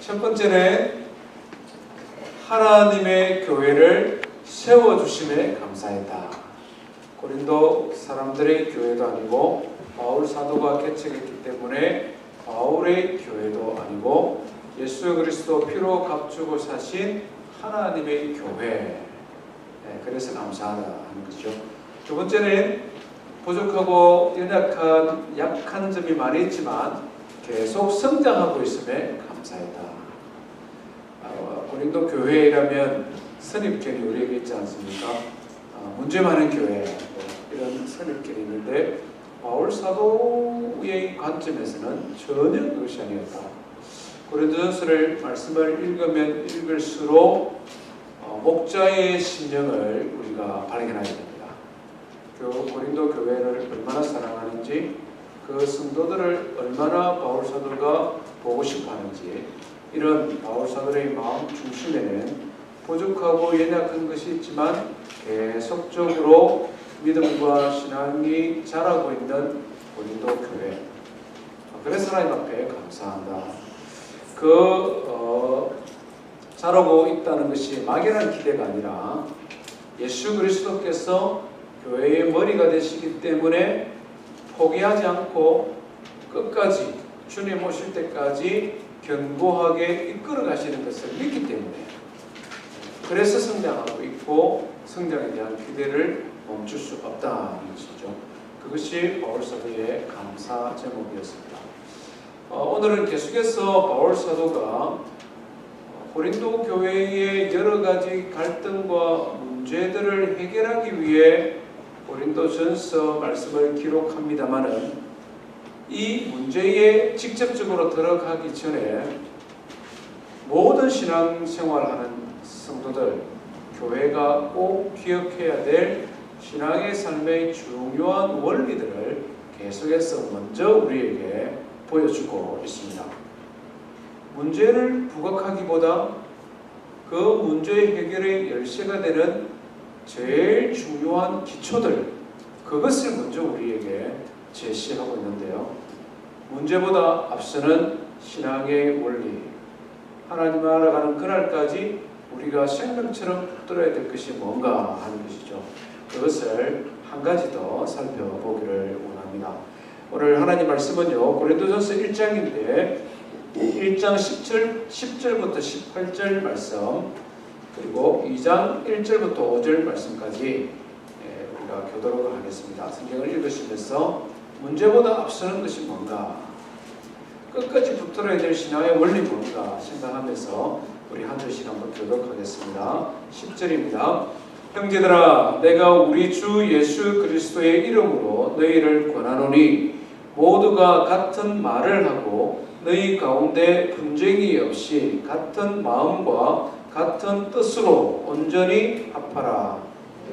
첫 번째는 하나님의 교회를 세워주심에 감사했다. 고린도 사람들의 교회도 아니고 바울 사도가 개척했기 때문에 바울의 교회도 아니고 예수 그리스도 피로 값주고 사신 하나님의 교회, 그래서 감사하다 하는 것이죠. 두 번째는 부족하고 약한 점이 많이 있지만 계속 성장하고 있음에 감사했다. 고린도 교회라면 선입견이 우리에게 있지 않습니까? 문제 많은 교회, 이런 선입견이 있는데 바울 사도의 관점에서는 전혀 그것이 아니었다. 고린도전서를 말씀을 읽으면 읽을수록 목자의 심령을 우리가 발견하게 됩니다. 고린도 교회를 얼마나 사랑하는지, 그 성도들을 얼마나 바울 사도가 보고 싶어하는지, 이런 바울 사도의 마음 중심에는 부족하고 연약한 것이 있지만 계속적으로 믿음과 신앙이 자라고 있는 고린도 교회. 그래서 하나님 앞에 감사한다. 자라고 있다는 것이 막연한 기대가 아니라 예수 그리스도께서 교회의 머리가 되시기 때문에 포기하지 않고 끝까지 주님 오실 때까지 견고하게 이끌어 가시는 것을 믿기 때문에, 그래서 성장하고 있고 성장에 대한 기대를 멈출 수 없다는 것이죠. 그것이 바울 사도의 감사 제목이었습니다. 오늘은 계속해서 바울 사도가 고린도 교회의 여러 가지 갈등과 문제들을 해결하기 위해 고린도전서 말씀을 기록합니다마는, 이 문제에 직접적으로 들어가기 전에 모든 신앙생활하는 성도들, 교회가 꼭 기억해야 될 신앙의 삶의 중요한 원리들을 계속해서 먼저 우리에게 보여주고 있습니다. 문제를 부각하기보다 그 문제의 해결의 열쇠가 되는 제일 중요한 기초들, 그것을 먼저 우리에게 제시하고 있는데요. 문제보다 앞서는 신앙의 원리, 하나님 알아가는 그날까지 우리가 생명처럼 붙들어야 될 것이 뭔가 하는 것이죠. 그것을 한 가지 더 살펴보기를 원합니다. 오늘 하나님 말씀은요, 고린도전서 1장인데 1장 10절부터 18절 말씀, 그리고 2장 1절부터 5절 말씀까지 우리가 교도록을 하겠습니다. 성경을 읽으시면서 문제보다 앞서는 것이 뭔가, 끝까지 붙들어야 될 신앙의 원리 뭔가 생각하면서 우리 한 절씩 한번 교도록하겠습니다. 10절입니다. 형제들아, 내가 우리 주 예수 그리스도의 이름으로 너희를 권하노니 모두가 같은 말을 하고 너희 가운데 분쟁이 없이 같은 마음과 같은 뜻으로 온전히 합하라.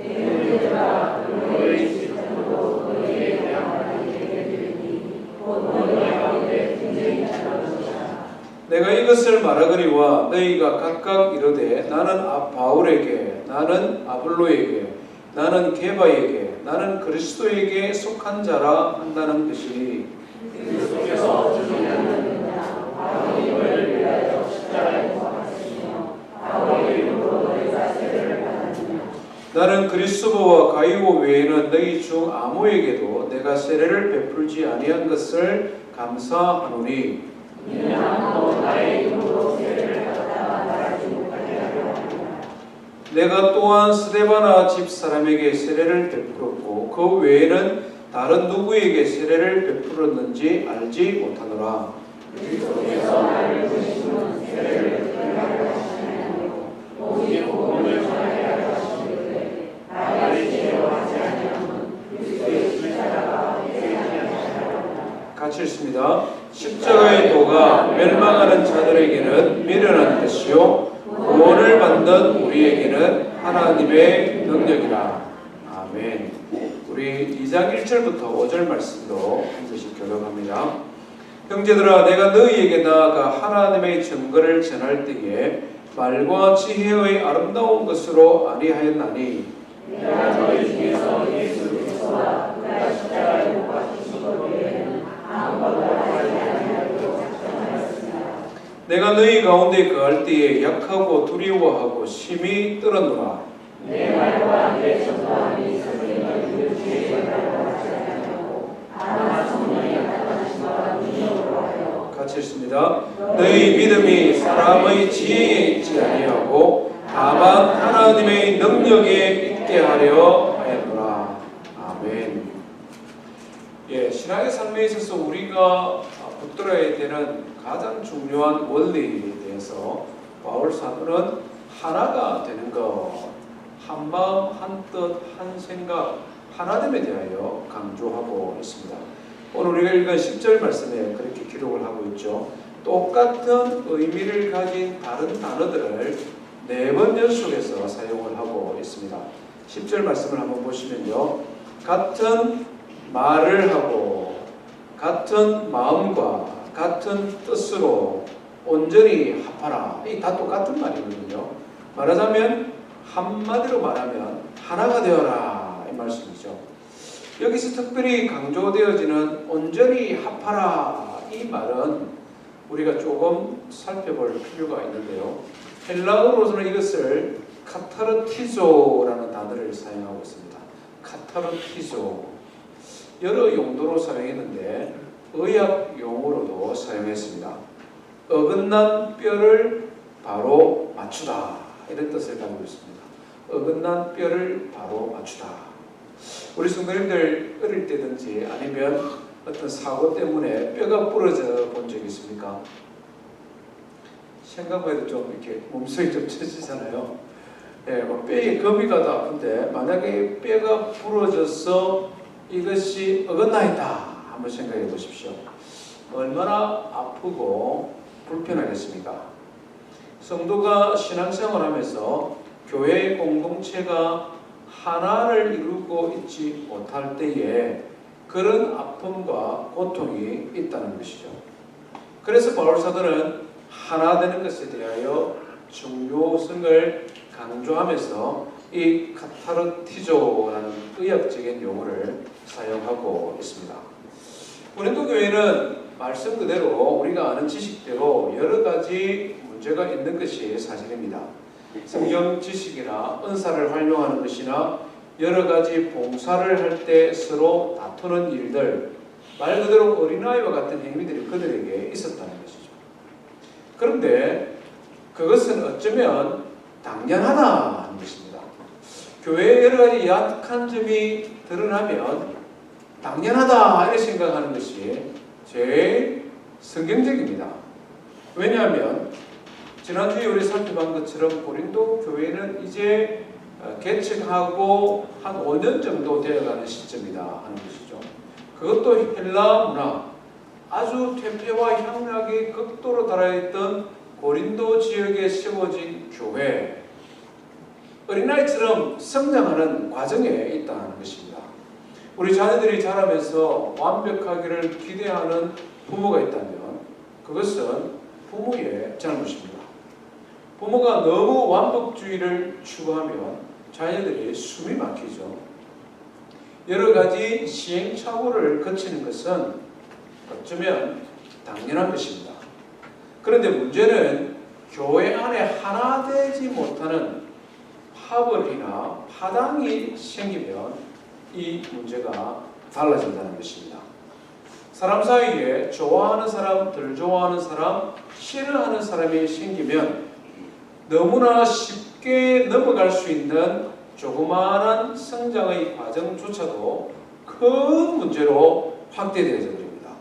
형제들아, 너희 지성으로 너희에 대한 얘기들이니 곧 너희 가운데 분쟁이 없으라. 내가 이것을 말하거니와 너희가 각각 이르되 나는 바울에게, 나는 아볼로에게, 나는 게바에게, 나는 그리스도에게 속한 자라 한다는 것이, 그리스도께서 주님을 바울을 위하여 십자가에 못 박히시며 바울의 이름으로 너희가 세례를 받았느냐. 나는 그리스도와 가이오 외에는 너희 중 아무에게도 내가 세례를 베풀지 아니한 것을 감사하노니, 이는 아무도 나의 이름으로 세례를 받았다 말하지 못하게 하려 함이라. 내가 또한 스데바나 집 사람에게 세례를 베풀었고 그 외에는 다른 누구에게 세례를 베풀었는지 알지 못하노라. 그리스도께서 나를 부르시면 세례를 베풀으라고 하시나요? 오직 복음을 전하게 하시는데 나를 제어하지 아니하면 그리스도의 십자가가 회개하게 하시나요? 같이 읽습니다. 십자가의 도가 멸망하는 자들에게는 미련한 것이요 구원을 받는 우리에게는 하나님의 능력이라. 아멘. 우리 2장 1절부터 5절 말씀도 한 절씩 교독합니다. 형제들아, 내가 너희에게 나아가 하나님의 증거를 전할 때에 말과 지혜의 아름다운 것으로 아니하였나니, 내가 너희 중에서 예수 그리스도와 그가 십자가에 못 박히신 것 외에는 아무것도 하지 아니하리로 작정하였습니다. 내가 너희 가운데 거할 때에 약하고 두려워하고 심히 떨었노라. 내 말과 내 전도함이 선생님을 주의 전달과 같이 하고 다만 성령이 나타나신 바와 능력으로 하여 같이 읽습니다. 너희 믿음이 사람의 지혜에 있지 아니하고 다만 하나님의 능력에 있게 하려 하였노라. 아멘. 예, 신앙의 삶에 있어서 우리가 붙들어야 되는 가장 중요한 원리에 대해서 바울 사도는 하나가 되는 것, 한 마음, 한 뜻, 한 생각, 하나됨에 대하여 강조하고 있습니다. 오늘 우리가 읽은 10절 말씀에 그렇게 기록을 하고 있죠. 똑같은 의미를 가진 다른 단어들을 4번 연속해서 사용을 하고 있습니다. 10절 말씀을 한번 보시면요. 같은 말을 하고 같은 마음과 같은 뜻으로 온전히 합하라. 이 다 똑같은 말이거든요. 말하자면 한마디로 말하면 하나가 되어라 이 말씀이죠. 여기서 특별히 강조되어지는 온전히 합하라 이 말은 우리가 조금 살펴볼 필요가 있는데요. 헬라어로서는 이것을 카타르티조라는 단어를 사용하고 있습니다. 카타르티조. 여러 용도로 사용했는데 의학 용어로도 사용했습니다. 어긋난 뼈를 바로 맞추다 이런 뜻을 가지고 있습니다. 어긋난 뼈를 바로 맞추다. 우리 성도님들 어릴 때든지 아니면 어떤 사고 때문에 뼈가 부러져 본 적이 있습니까? 생각해도 좀 이렇게 몸속이 좀 처지잖아요. 예, 뭐 뼈에 검이 가도 아픈데 만약에 뼈가 부러져서 이것이 어긋나 있다 한번 생각해 보십시오. 얼마나 아프고 불편하겠습니까? 성도가 신앙생활하면서 교회 공동체가 하나를 이루고 있지 못할 때에 그런 아픔과 고통이 있다는 것이죠. 그래서 바울 사도는 하나 되는 것에 대하여 중요성을 강조하면서 이 카타르티조라는 의학적인 용어를 사용하고 있습니다. 고린도 교회는 말씀 그대로 우리가 아는 지식대로 여러 가지 문제가 있는 것이 사실입니다. 성경 지식이나 은사를 활용하는 것이나 여러 가지 봉사를 할 때 서로 다투는 일들, 말 그대로 어린아이와 같은 행위들이 그들에게 있었다는 것이죠. 그런데 그것은 어쩌면 당연하다는 것입니다. 교회에 여러 가지 약한 점이 드러나면 당연하다 이렇게 생각하는 것이 제일 성경적입니다. 왜냐하면 지난주에 우리 살펴본 것처럼 고린도 교회는 이제 개척하고 한 5년 정도 되어가는 시점이다 하는 것이죠. 그것도 헬라 문화, 아주 퇴폐와 향락이 극도로 달아있던 고린도 지역에 세워진 교회, 어린아이처럼 성장하는 과정에 있다는 것입니다. 우리 자녀들이 자라면서 완벽하기를 기대하는 부모가 있다면 그것은 부모의 잘못입니다. 부모가 너무 완벽주의를 추구하면 자녀들이 숨이 막히죠. 여러 가지 시행착오를 거치는 것은 어쩌면 당연한 것입니다. 그런데 문제는 교회 안에 하나 되지 못하는 파벌이나 파당이 생기면 이 문제가 달라진다는 것입니다. 사람 사이에 좋아하는 사람, 덜 좋아하는 사람, 싫어하는 사람이 생기면 너무나 쉽게 넘어갈 수 있는 조그마한 성장의 과정조차도 큰 문제로 확대되어져 버립니다.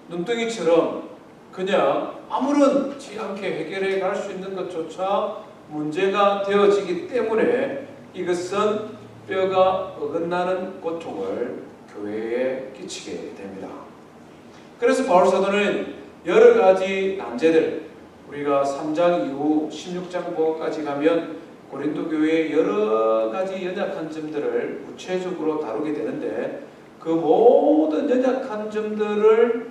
눈덩이처럼 그냥 아무렇지 않게 해결해 갈 수 있는 것조차 문제가 되어지기 때문에 이것은 뼈가 어긋나는 고통을 교회에 끼치게 됩니다. 그래서 바울 사도는 여러 가지 난제들, 우리가 3장 이후 16장 보고까지 가면 고린도 교회의 여러 가지 연약한 점들을 구체적으로 다루게 되는데 그 모든 연약한 점들을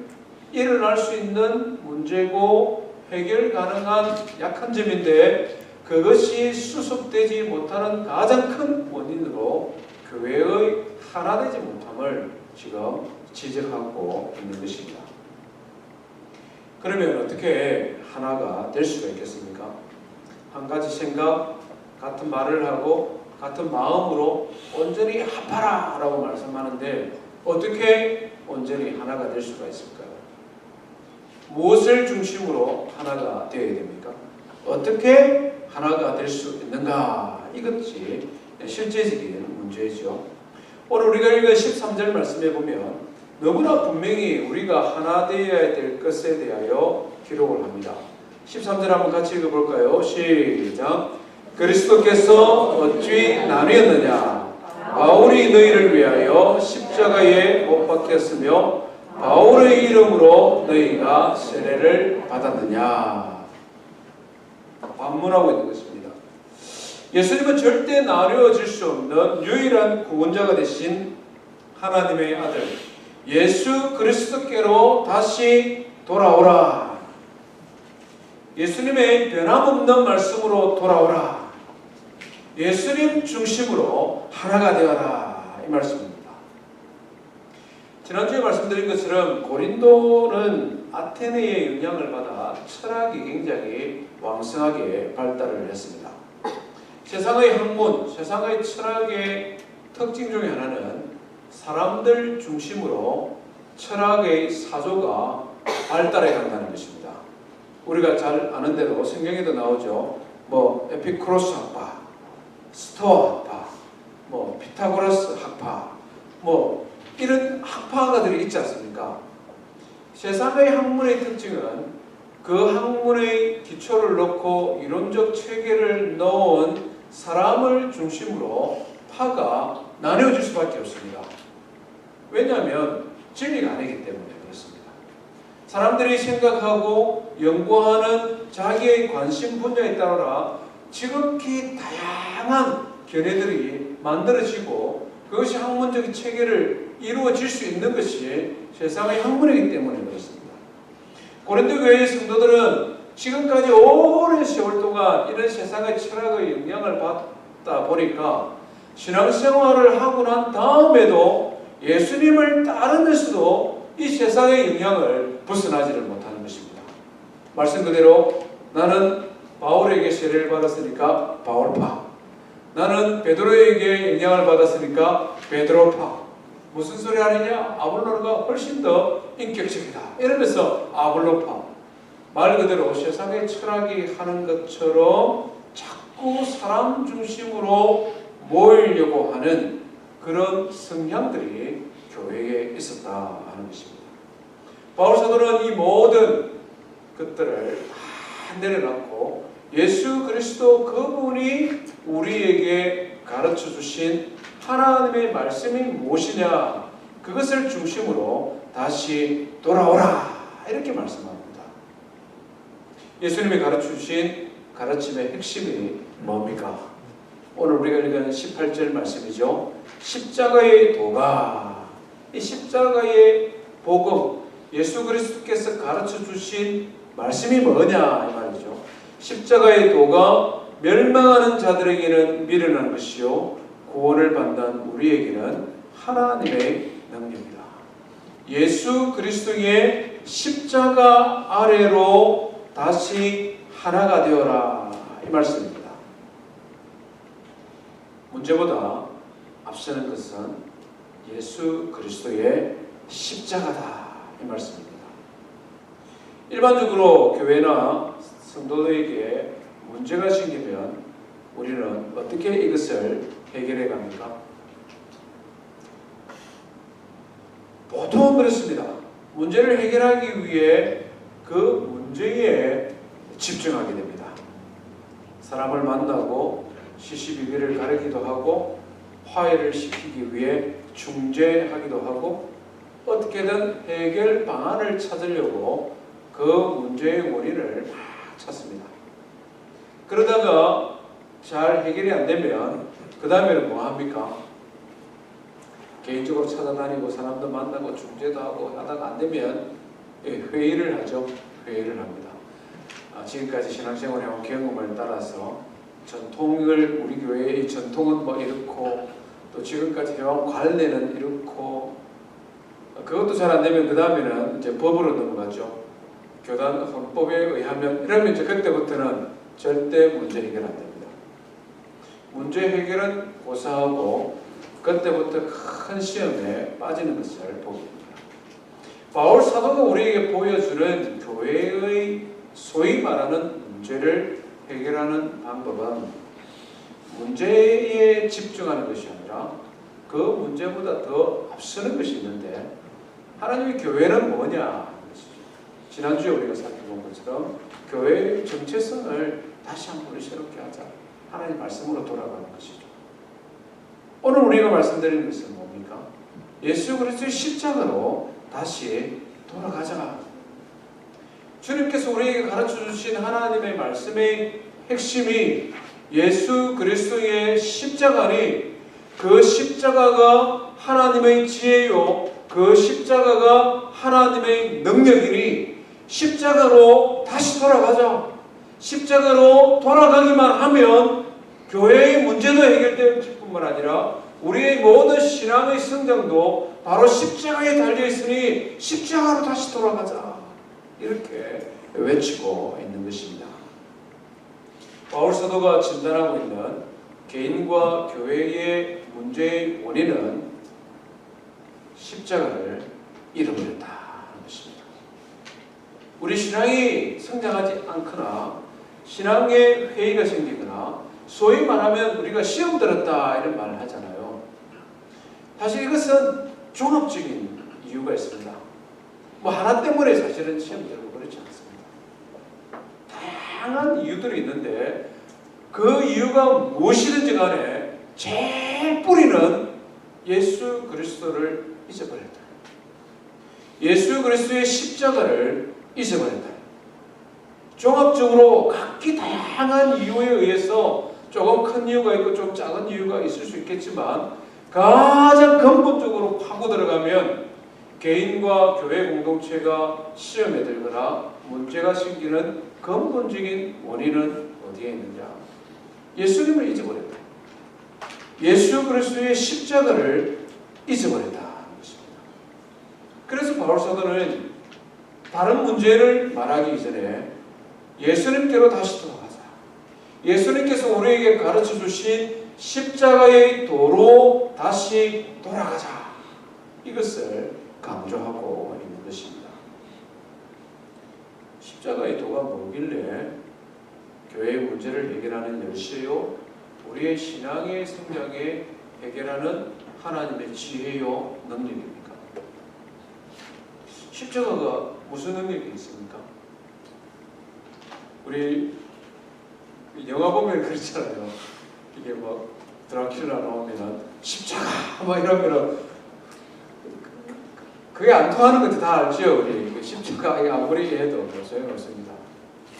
일어날 수 있는 문제고 해결 가능한 약한 점인데 그것이 수습되지 못하는 가장 큰 원인으로 교회의 하나 되지 못함을 지금 지적하고 있는 것입니다. 그러면 어떻게 하나가 될 수가 있겠습니까? 한 가지 생각, 같은 말을 하고 같은 마음으로 온전히 합하라 라고 말씀하는데 어떻게 온전히 하나가 될 수가 있을까요? 무엇을 중심으로 하나가 되어야 됩니까? 어떻게 하나가 될 수 있는가? 이것이 실제적인 문제죠. 오늘 우리가 읽은 13절 말씀에 보면 너무나 분명히 우리가 하나 되어야 될 것에 대하여 기록을 합니다. 13절 한번 같이 읽어볼까요? 시작. 그리스도께서 어찌 나뉘었느냐? 바울이 너희를 위하여 십자가에 못 박혔으며 바울의 이름으로 너희가 세례를 받았느냐? 반문하고 있는 것입니다. 예수님은 절대 나뉘어질 수 없는 유일한 구원자가 되신 하나님의 아들 예수 그리스도께로 다시 돌아오라. 예수님의 변함없는 말씀으로 돌아오라. 예수님 중심으로 하나가 되어라. 이 말씀입니다. 지난주에 말씀드린 것처럼 고린도는 아테네의 영향을 받아 철학이 굉장히 왕성하게 발달을 했습니다. 세상의 학문, 세상의 철학의 특징 중에 하나는 사람들 중심으로 철학의 사조가 발달해 간다는 것입니다. 우리가 잘 아는 대로 성경에도 나오죠. 에피쿠로스 학파, 스토아 학파, 피타고라스 학파, 이런 학파가들이 있지 않습니까? 세상의 학문의 특징은 그 학문의 기초를 놓고 이론적 체계를 넣은 사람을 중심으로 파가 나뉘어질 수밖에 없습니다. 왜냐하면 진리가 아니기 때문에 그렇습니다. 사람들이 생각하고 연구하는 자기의 관심 분야에 따라 지극히 다양한 견해들이 만들어지고 그것이 학문적인 체계를 이루어질 수 있는 것이 세상의 학문이기 때문에 그렇습니다. 고린도 교회의 성도들은 지금까지 오랜 세월 동안 이런 세상의 철학의 영향을 받다 보니까 신앙생활을 하고 난 다음에도 예수님을 따르면서도 이 세상의 영향을 벗어나지를 못하는 것입니다. 말씀 그대로 나는 바울에게 세례를 받았으니까 바울파, 나는 베드로에게 영향을 받았으니까 베드로파. 무슨 소리 하느냐? 아볼로가 훨씬 더 인격적이다 이러면서 아볼로파. 말 그대로 세상의 철학이 하는 것처럼 자꾸 사람 중심으로 모이려고 하는 그런 성향들이 교회에 있었다 하는 것입니다. 바울 사도는 이 모든 것들을 다 내려놓고 예수 그리스도 그분이 우리에게 가르쳐 주신 하나님의 말씀이 무엇이냐 그것을 중심으로 다시 돌아오라 이렇게 말씀합니다. 예수님이 가르쳐 주신 가르침의 핵심이 뭡니까? 오늘 우리가 읽은 18절 말씀이죠. 십자가의 도가, 이 십자가의 복음, 예수 그리스도께서 가르쳐 주신 말씀이 뭐냐 이 말이죠. 십자가의 도가 멸망하는 자들에게는 미련한 것이요 구원을 받는 우리에게는 하나님의 능력이다. 예수 그리스도의 십자가 아래로 다시 하나가 되어라 이 말씀입니다. 문제보다 앞서는 것은 예수 그리스도의 십자가다 이 말씀입니다. 일반적으로 교회나 성도들에게 문제가 생기면 우리는 어떻게 이것을 해결해 갑니까? 보통 그렇습니다. 문제를 해결하기 위해 그 문제에 집중하게 됩니다. 사람을 만나고 시시비비를 가르기도 하고 화해를 시키기 위해 중재하기도 하고 어떻게든 해결 방안을 찾으려고 그 문제의 원인을 막 찾습니다. 그러다가 잘 해결이 안 되면 그 다음에는 뭐 합니까? 개인적으로 찾아다니고 사람도 만나고 중재도 하고 하다가 안 되면 회의를 하죠. 회의를 합니다. 지금까지 신앙생활 해온 경험을 따라서 전통을 우리 교회의 전통은 뭐 이렇고 또 지금까지 해온 관례는 이렇고 그것도 잘 안 되면 그 다음에는 이제 법으로 넘어가죠. 교단 헌법에 의하면 이러면 이제 그때부터는 절대 문제 해결 안 됩니다. 문제 해결은 고사하고 그때부터 큰 시험에 빠지는 것을 보게 됩니다. 바울 사도가 우리에게 보여주는 교회의 소위 말하는 문제를 해결하는 방법은 문제에 집중하는 것이 아니라 그 문제보다 더 앞서는 것이 있는데, 하나님의 교회는 뭐냐 하는 것이죠. 지난주에 우리가 살펴본 것처럼 교회의 정체성을 다시 한번 새롭게 하자. 하나님 말씀으로 돌아가는 것이죠. 오늘 우리가 말씀드리는 것은 뭡니까? 예수 그리스도의 십자가로 다시 돌아가자. 주님께서 우리에게 가르쳐 주신 하나님의 말씀의 핵심이 예수 그리스도의 십자가니, 그 십자가가 하나님의 지혜요, 그 십자가가 하나님의 능력이니 십자가로 다시 돌아가자. 십자가로 돌아가기만 하면 교회의 문제도 해결될 뿐만 아니라 우리의 모든 신앙의 성장도 바로 십자가에 달려있으니 십자가로 다시 돌아가자. 이렇게 외치고 있는 것입니다. 바울 사도가 진단하고 있는 개인과 교회의 문제의 원인은 십자가를 잃어버렸다는 것입니다. 우리 신앙이 성장하지 않거나 신앙의 회의가 생기거나 소위 말하면 우리가 시험 들었다 이런 말을 하잖아요. 사실 이것은 종합적인 이유가 있습니다. 뭐 하나 때문에 사실은 시험 들고 그렇지 않습니다. 다양한 이유들이 있는데 그 이유가 무엇이든지 간에 제일 뿌리는 예수 그리스도를 잊어버렸다. 예수 그리스도의 십자가를 잊어버렸다. 종합적으로 각기 다양한 이유에 의해서 조금 큰 이유가 있고 좀 작은 이유가 있을 수 있겠지만 가장 근본적으로 파고 들어가면 개인과 교회 공동체가 시험에 들거나 문제가 생기는 근본적인 원인은 어디에 있느냐? 예수님을 잊어버렸다. 예수 그리스도의 십자가를 잊어버렸다. 그래서 바울 사도는 다른 문제를 말하기 이전에 예수님께로 다시 돌아가자. 예수님께서 우리에게 가르쳐 주신 십자가의 도로 다시 돌아가자. 이것을 강조하고 있는 것입니다. 십자가의 도가 뭐길래 교회의 문제를 해결하는 열쇠요, 우리의 신앙의 성장에 해결하는 하나님의 지혜요, 능력입니까? 십자가가 무슨 능력이 있습니까? 우리 영화 보면 그렇잖아요. 이게 뭐 드라큘라 나오면은 십자가 막 이러면은 그게 안 통하는 것도 다 알죠. 우리 십자가 아무리 해도 소용없습니다.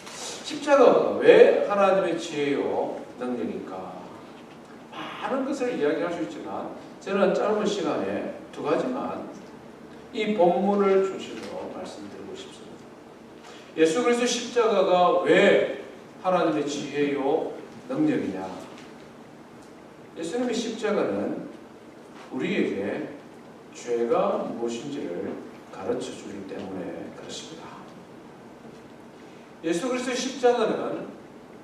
십자가가 왜 하나님의 지혜요 능력일까? 많은 것을 이야기할 수 있지만 저는 짧은 시간에 두 가지만 이 본문을 중심으로 말씀드리고 싶습니다. 예수 그리스도 십자가가 왜 하나님의 지혜요 능력이냐? 예수님의 십자가는 우리에게 죄가 무엇인지를 가르쳐 주기 때문에 그렇습니다. 예수 그리스도의 십자가는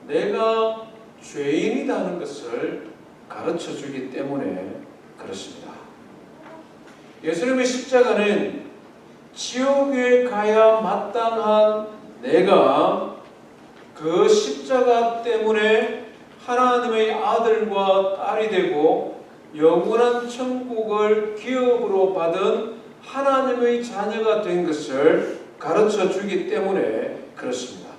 내가 죄인이라는 것을 가르쳐 주기 때문에 그렇습니다. 예수님의 십자가는 지옥에 가야 마땅한 내가 그 십자가 때문에 하나님의 아들과 딸이 되고 영원한 천국을 기업으로 받은 하나님의 자녀가 된 것을 가르쳐 주기 때문에 그렇습니다.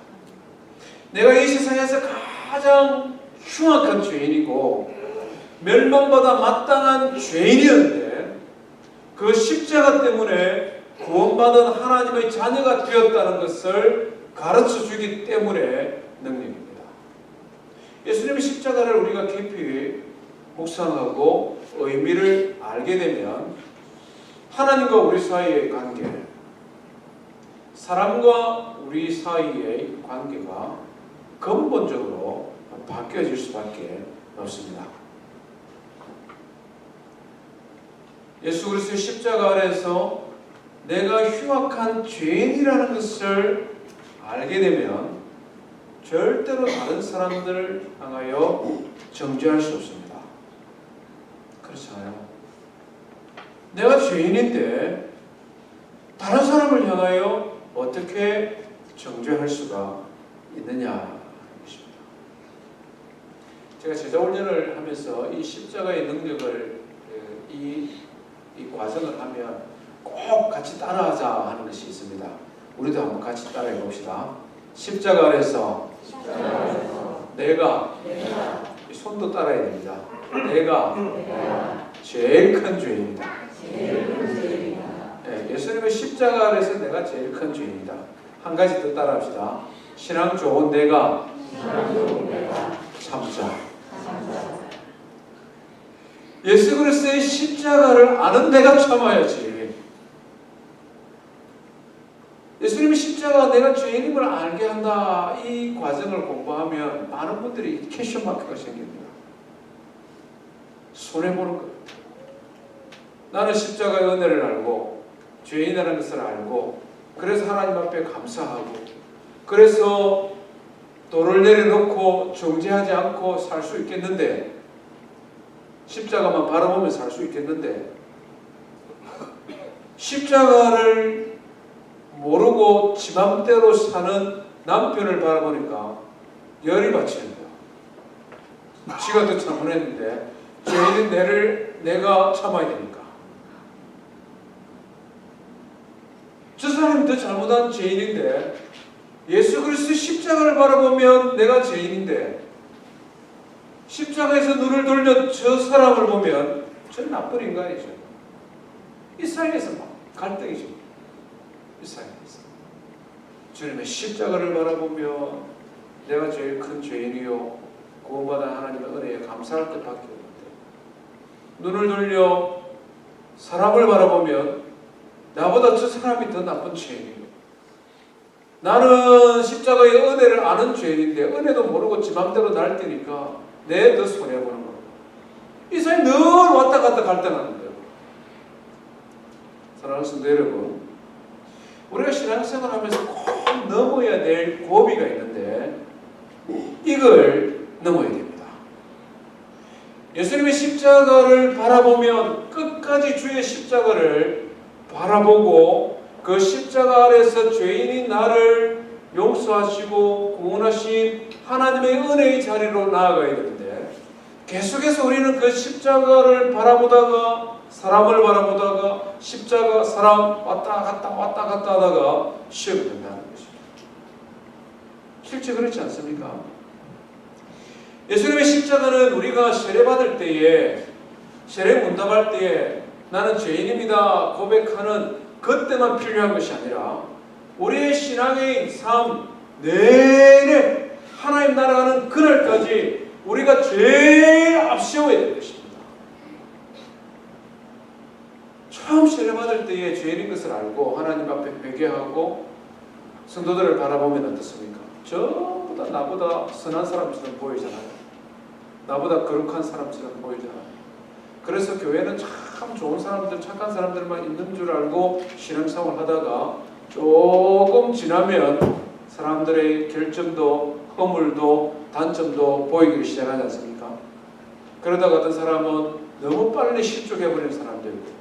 내가 이 세상에서 가장 흉악한 죄인이고 멸망받아 마땅한 죄인이었는데 그 십자가 때문에 구원받은 하나님의 자녀가 되었다는 것을 가르쳐 주기 때문에 능력입니다. 예수님의 십자가를 우리가 깊이 묵상하고 의미를 알게 되면 하나님과 우리 사이의 관계, 사람과 우리 사이의 관계가 근본적으로 바뀌어질 수밖에 없습니다. 예수 그리스도의 십자가 아래에서 내가 흉악한 죄인이라는 것을 알게 되면 절대로 다른 사람들을 향하여 정죄할 수 없습니다. 그렇잖아요. 내가 죄인인데 다른 사람을 향하여 어떻게 정죄할 수가 있느냐 것입니다. 제가 제자훈련을 하면서 이 십자가의 능력을 이 과정을 하면 꼭 같이 따라하자 하는 것이 있습니다. 우리도 한번 같이 따라해 봅시다. 십자가 아래서 내가 손도 따라야 됩니다. 내가 제일 큰 죄인이다. 예수님의 십자가 아래서 내가 제일 큰 죄인이다. 한 가지 더 따라합시다. 신앙 좋은 내가 참자. 예수 그리스도의 십자가를 아는 내가 참아야지. 예수님의 십자가가 내가 죄인임을 알게 한다. 이 과정을 공부하면 많은 분들이 캐션 마크가 생깁니다. 손해보는 겁니다. 나는 십자가의 은혜를 알고 죄인이라는 것을 알고 그래서 하나님 앞에 감사하고 그래서 돌을 내려놓고 정죄하지 않고 살 수 있겠는데 십자가만 바라보면 살 수 있겠는데 십자가를 모르고 지 맘대로 사는 남편을 바라보니까 열이 받치는 거야. 지가 더 잘못했는데 죄인인 내가 참아야 되니까. 저 사람이 더 잘못한 죄인인데 예수 그리스도 십자가를 바라보면 내가 죄인인데 십자가에서 눈을 돌려 저 사람을 보면 저 나쁜 인간이죠. 이 사이에서 막 갈등이죠. 이 사이에서 주님의 십자가를 바라보며 내가 제일 큰 죄인이요 구원받은 하나님의 은혜에 감사할 것밖에 없는데 눈을 돌려 사람을 바라보면 나보다 저 사람이 더 나쁜 죄인이요 나는 십자가의 은혜를 아는 죄인인데 은혜도 모르고 지 맘대로 날뛰니까 내 더 손해보는 거예요. 이 사람이 늘 왔다 갔다 갈등하는 거예요. 사랑하는 성도 여러분, 우리가 신앙생활 하면서 꼭 넘어야 될 고비가 있는데 이걸 넘어야 됩니다. 예수님의 십자가를 바라보면 끝까지 주의 십자가를 바라보고 그 십자가 아래서 죄인인 나를 용서하시고 구원하신 하나님의 은혜의 자리로 나아가야 되는데 계속해서 우리는 그 십자가를 바라보다가 사람을 바라보다가 십자가 사람 왔다 갔다 하다가 쉬게 된다는 것입니다. 실제 그렇지 않습니까? 예수님의 십자가는 우리가 세례받을 때에 세례 문답할 때에 나는 죄인입니다 고백하는 그때만 필요한 것이 아니라 우리의 신앙의 삶 내내 하나님 나라가는 그날까지 우리가 제일 앞세워야 될 것입니다. 처음 세례받을 때에 죄인인 것을 알고 하나님 앞에 회개하고 성도들을 바라보면 어떻습니까? 전부 다 나보다 선한 사람처럼 보이잖아요. 나보다 거룩한 사람처럼 보이잖아요. 그래서 교회는 참 좋은 사람들, 착한 사람들만 있는 줄 알고 신앙생활 하다가 조금 지나면 사람들의 결점도 허물도 단점도 보이기 시작하지 않습니까? 그러다가 어떤 사람은 너무 빨리 실족해버리는 사람도 있고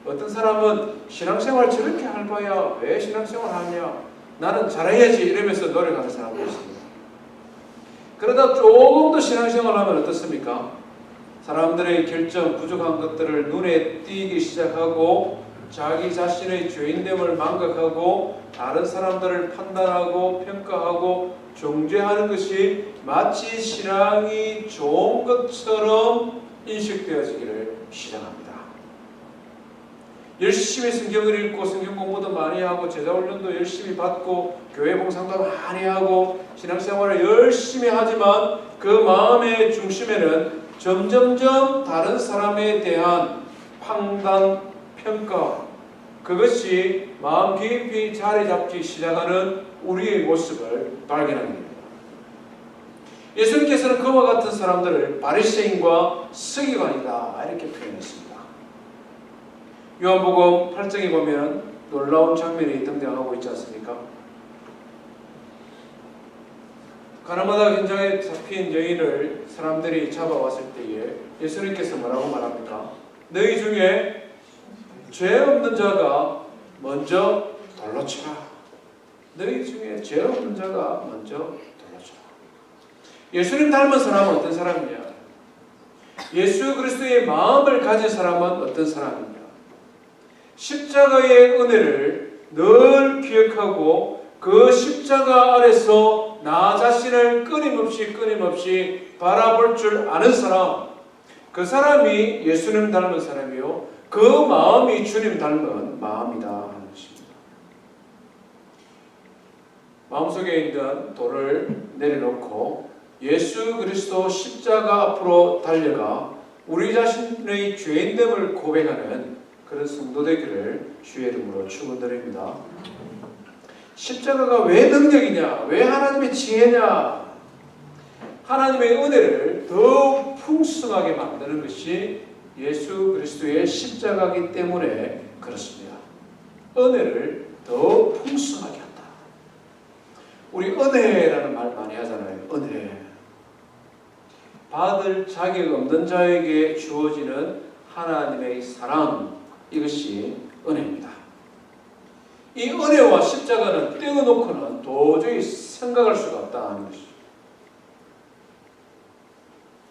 어떤 사람은 신앙생활 저렇게 할 바야 왜 신앙생활 하냐 나는 잘해야지 이러면서 노력하는 사람도 있습니다. 그러다 조금 더 신앙생활 하면 어떻습니까? 사람들의 결점, 부족한 것들을 눈에 띄기 시작하고 자기 자신의 죄인됨을 망각하고 다른 사람들을 판단하고 평가하고 정죄하는 것이 마치 신앙이 좋은 것처럼 인식되어지기를 시작합니다. 열심히 성경을 읽고 성경 공부도 많이 하고 제자훈련도 열심히 받고 교회 봉사도 많이 하고 신앙생활을 열심히 하지만 그 마음의 중심에는 점점점 다른 사람에 대한 판단, 평가 그것이 마음 깊이 자리 잡기 시작하는 우리의 모습을 발견하게 됩니다. 예수님께서는 그와 같은 사람들을 바리새인과 서기관이다 이렇게 표현했습니다. 요한복음 8장에 보면 놀라운 장면이 등장하고 있지 않습니까? 가나마다 현장에 잡힌 여인을 사람들이 잡아왔을 때에 예수님께서 뭐라고 말합니까? 너희 중에 죄 없는 자가 먼저 돌로 쳐라. 너희 중에 죄 없는 자가 먼저 돌로 쳐라. 예수님 닮은 사람은 어떤 사람이냐? 예수 그리스도의 마음을 가진 사람은 어떤 사람이냐? 십자가의 은혜를 늘 기억하고 그 십자가 아래서 나 자신을 끊임없이 바라볼 줄 아는 사람, 그 사람이 예수님 닮은 사람이요 그 마음이 주님 닮은 마음이다 하는 것입니다. 마음속에 있는 돌을 내려놓고 예수 그리스도 십자가 앞으로 달려가 우리 자신의 죄인됨을 고백하는 그런 성도 되기를 주의 이름으로 축원드립니다. 십자가가 왜 능력이냐? 왜 하나님의 지혜냐? 하나님의 은혜를 더 풍성하게 만드는 것이 예수 그리스도의 십자가이기 때문에 그렇습니다. 은혜를 더 풍성하게 한다. 우리 은혜라는 말 많이 하잖아요. 은혜. 받을 자격 없는 자에게 주어지는 하나님의 사랑, 이것이 은혜입니다. 이 은혜와 십자가는 떼어놓고는 도저히 생각할 수가 없다는 것이죠.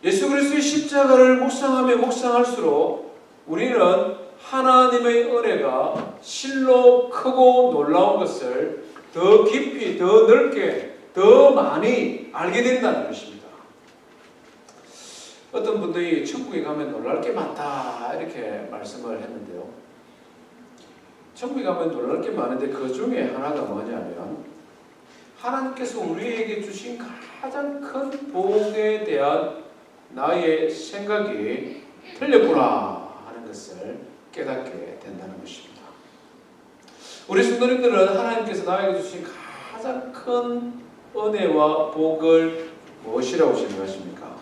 예수 그리스도의 십자가를 묵상하며 묵상할수록 우리는 하나님의 은혜가 실로 크고 놀라운 것을 더 깊이, 더 넓게, 더 많이 알게 된다는 것입니다. 어떤 분들이 천국에 가면 놀랄 게 많다 이렇게 말씀을 했는데요. 천국에 가면 놀랄 게 많은데 그 중에 하나가 뭐냐면 하나님께서 우리에게 주신 가장 큰 복에 대한 나의 생각이 틀렸구나 하는 것을 깨닫게 된다는 것입니다. 우리 성도님들은 하나님께서 나에게 주신 가장 큰 은혜와 복을 무엇이라고 생각하십니까?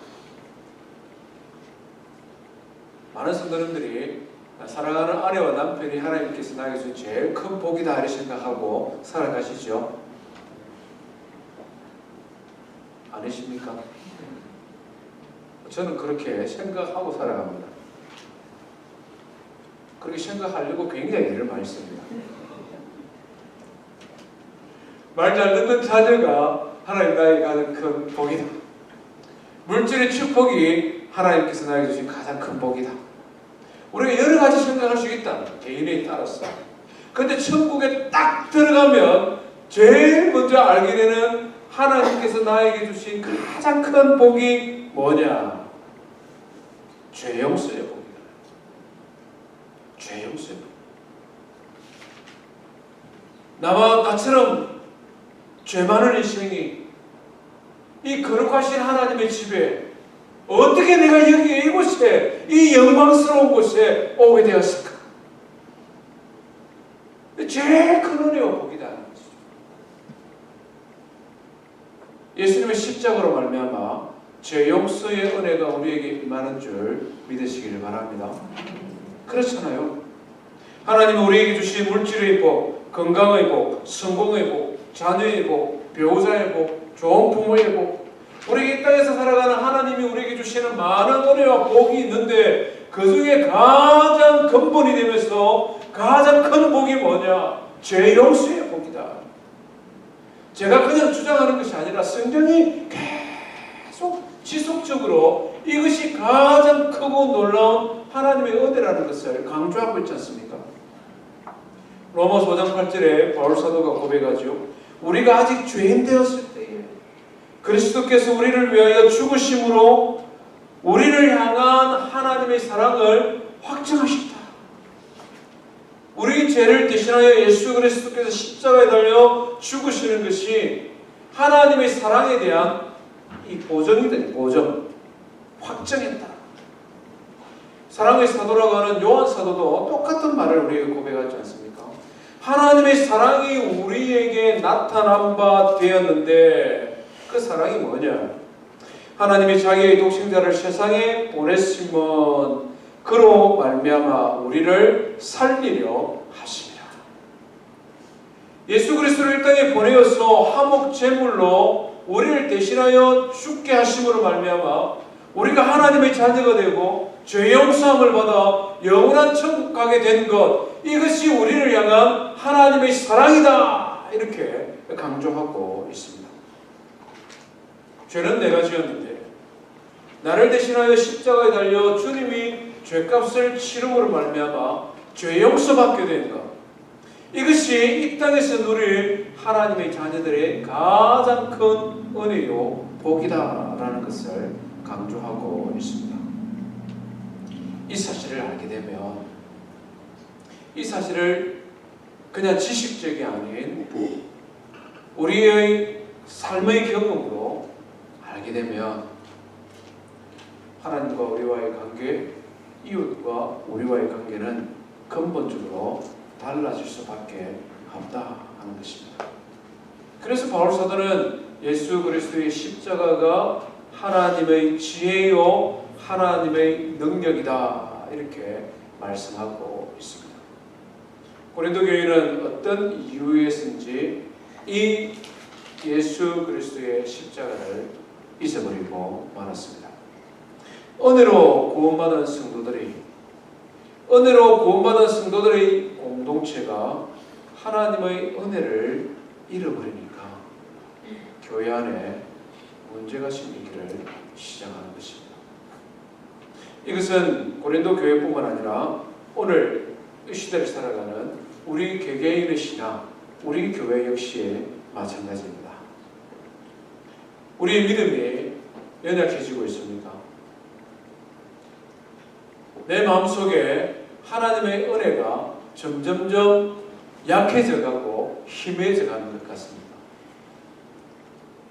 많은 성도님들이 사랑하는 아내와 남편이 하나님께서 나에게 주신 제일 큰 복이다 이렇게 생각하고 살아가시죠? 아니십니까? 저는 그렇게 생각하고 살아갑니다. 그렇게 생각하려고 굉장히 애를 많이 씁니다. 말 잘 듣는 자녀가 하나님 나에게 가장 큰 복이다. 물질의 축복이 하나님께서 나에게 주신 가장 큰 복이다. 우리가 여러 가지 생각할 수 있다. 개인에 따라서. 그런데 천국에 딱 들어가면 제일 먼저 알게 되는 하나님께서 나에게 주신 가장 큰 복이 뭐냐? 죄 용서의 복이다. 죄 용서의 복. 나와 나처럼 죄 많은 인생이 이 거룩하신 하나님의 집에 어떻게 내가 여기 이곳에 이 영광스러운 곳에 오게 되었을까? 제일 큰 은혜와 복이다. 예수님의 십자가로 말미암아 죄 용서의 은혜가 우리에게 임하는 줄 믿으시기를 바랍니다. 그렇잖아요. 하나님은 우리에게 주신 물질의 복, 건강의 복, 성공의 복, 자녀의 복, 배우자의 복, 좋은 부모의 복, 우리 이 땅에서 살아가는 하나님이 우리에게 주시는 많은 은혜와 복이 있는데 그 중에 가장 근본이 되면서 가장 큰 복이 뭐냐? 죄 용서의 복이다. 제가 그냥 주장하는 것이 아니라 성경이 계속 지속적으로 이것이 가장 크고 놀라운 하나님의 은혜라는 것을 강조하고 있지 않습니까? 로마서 5장 8절에 바울 사도가 고백하죠. 우리가 아직 죄인 되었을 때에 그리스도께서 우리를 위하여 죽으심으로 우리를 향한 하나님의 사랑을 확증하셨다. 우리 죄를 대신하여 예수 그리스도께서 십자가에 달려 죽으시는 것이 하나님의 사랑에 대한 이 보정이다. 보정. 확정했다. 사랑의 사도라고 하는 요한 사도도 똑같은 말을 우리에게 고백하지 않습니까? 하나님의 사랑이 우리에게 나타난 바 되었는데 그 사랑이 뭐냐? 하나님이 자기의 독생자를 세상에 보냈음은 그로 말미암아 우리를 살리려 하심이라. 예수 그리스도를 이 땅에 보내어서 화목 제물로 우리를 대신하여 죽게 하심으로 말미암아 우리가 하나님의 자녀가 되고 죄 용서함을 받아 영원한 천국 가게 된 것, 이것이 우리를 향한 하나님의 사랑이다, 이렇게 강조하고 있습니다. 죄는 내가 지었는데 나를 대신하여 십자가에 달려 주님이 죄값을 치름으로 말미암아 죄 용서받게 된 것, 이것이 이 땅에서 누릴 하나님의 자녀들의 가장 큰 은혜요 복이다라는 것을 강조하고 있습니다. 이 사실을 알게 되면, 이 사실을 그냥 지식적이 아닌 우리의 삶의 경험으로 알게 되면 하나님과 우리와의 관계, 이웃과 우리와의 관계는 근본적으로 달라질 수밖에 없다 하는 것입니다. 그래서 바울 사도는 예수 그리스도의 십자가가 하나님의 지혜요 하나님의 능력이다, 이렇게 말씀하고 있습니다. 고린도 교회는 어떤 이유에서인지 이 예수 그리스도의 십자가를 잊어버리고 말았습니다. 은혜로 구원받은 성도들의 공동체가 하나님의 은혜를 잃어버리니까 교회 안에 문제가 생기기를 시작하는 것입니다. 이것은 고린도 교회뿐만 아니라 오늘 이 시대를 살아가는 우리 개개인의 신앙, 우리 교회 역시 마찬가지입니다. 우리의 믿음이 연약해지고 있습니까? 내 마음속에 하나님의 은혜가 점점점 약해져가고 희미해져가는 것 같습니다.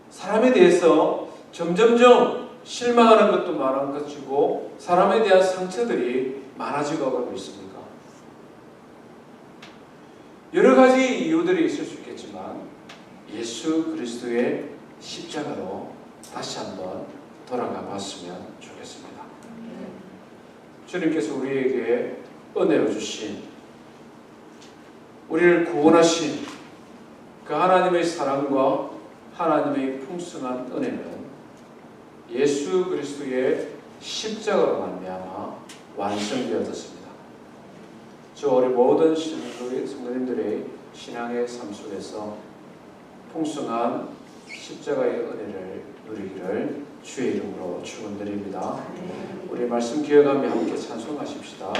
사람에 대해서 점점점 실망하는 것도 많은 것이고 사람에 대한 상처들이 많아지고 가고 있습니까? 여러 가지 이유들이 있을 수 있겠지만 예수 그리스도의 십자가로 다시 한번 돌아가 봤으면 좋겠습니다. 주님께서 우리에게 은혜로 주신, 우리를 구원하신 그 하나님의 사랑과 하나님의 풍성한 은혜는 예수 그리스도의 십자가로 말미암아 완성되어졌습니다. 저 우리 모든 성도님들의 신앙의 삶 속에서 풍성한 십자가의 은혜를 누리기를 주의 이름으로 축원드립니다. 우리 말씀 기억하며 함께 찬송하십시다.